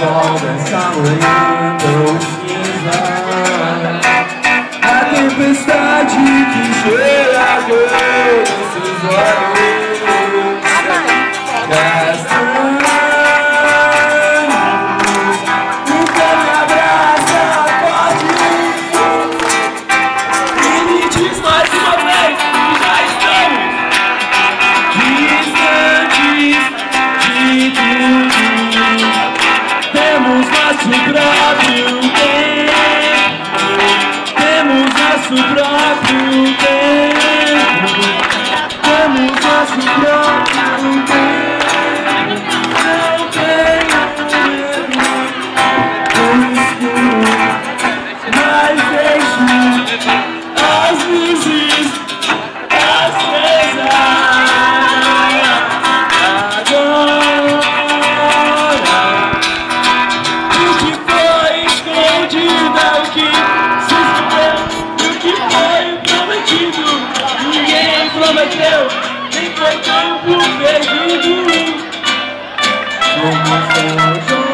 sol dessa manhã tão cinza, a tempestade que gera dor nos seus olhos castanhos, nunca me abraça forte e me diz mais uma vez que já estamos distantes de tudo. Temos nosso próprio tempo, temos nosso próprio tempo, temos nosso próprio tempo. Não tenho medo do escuro, mas deixe as luzes acesas. Prometeu, nem foi campo perdido. Somos tão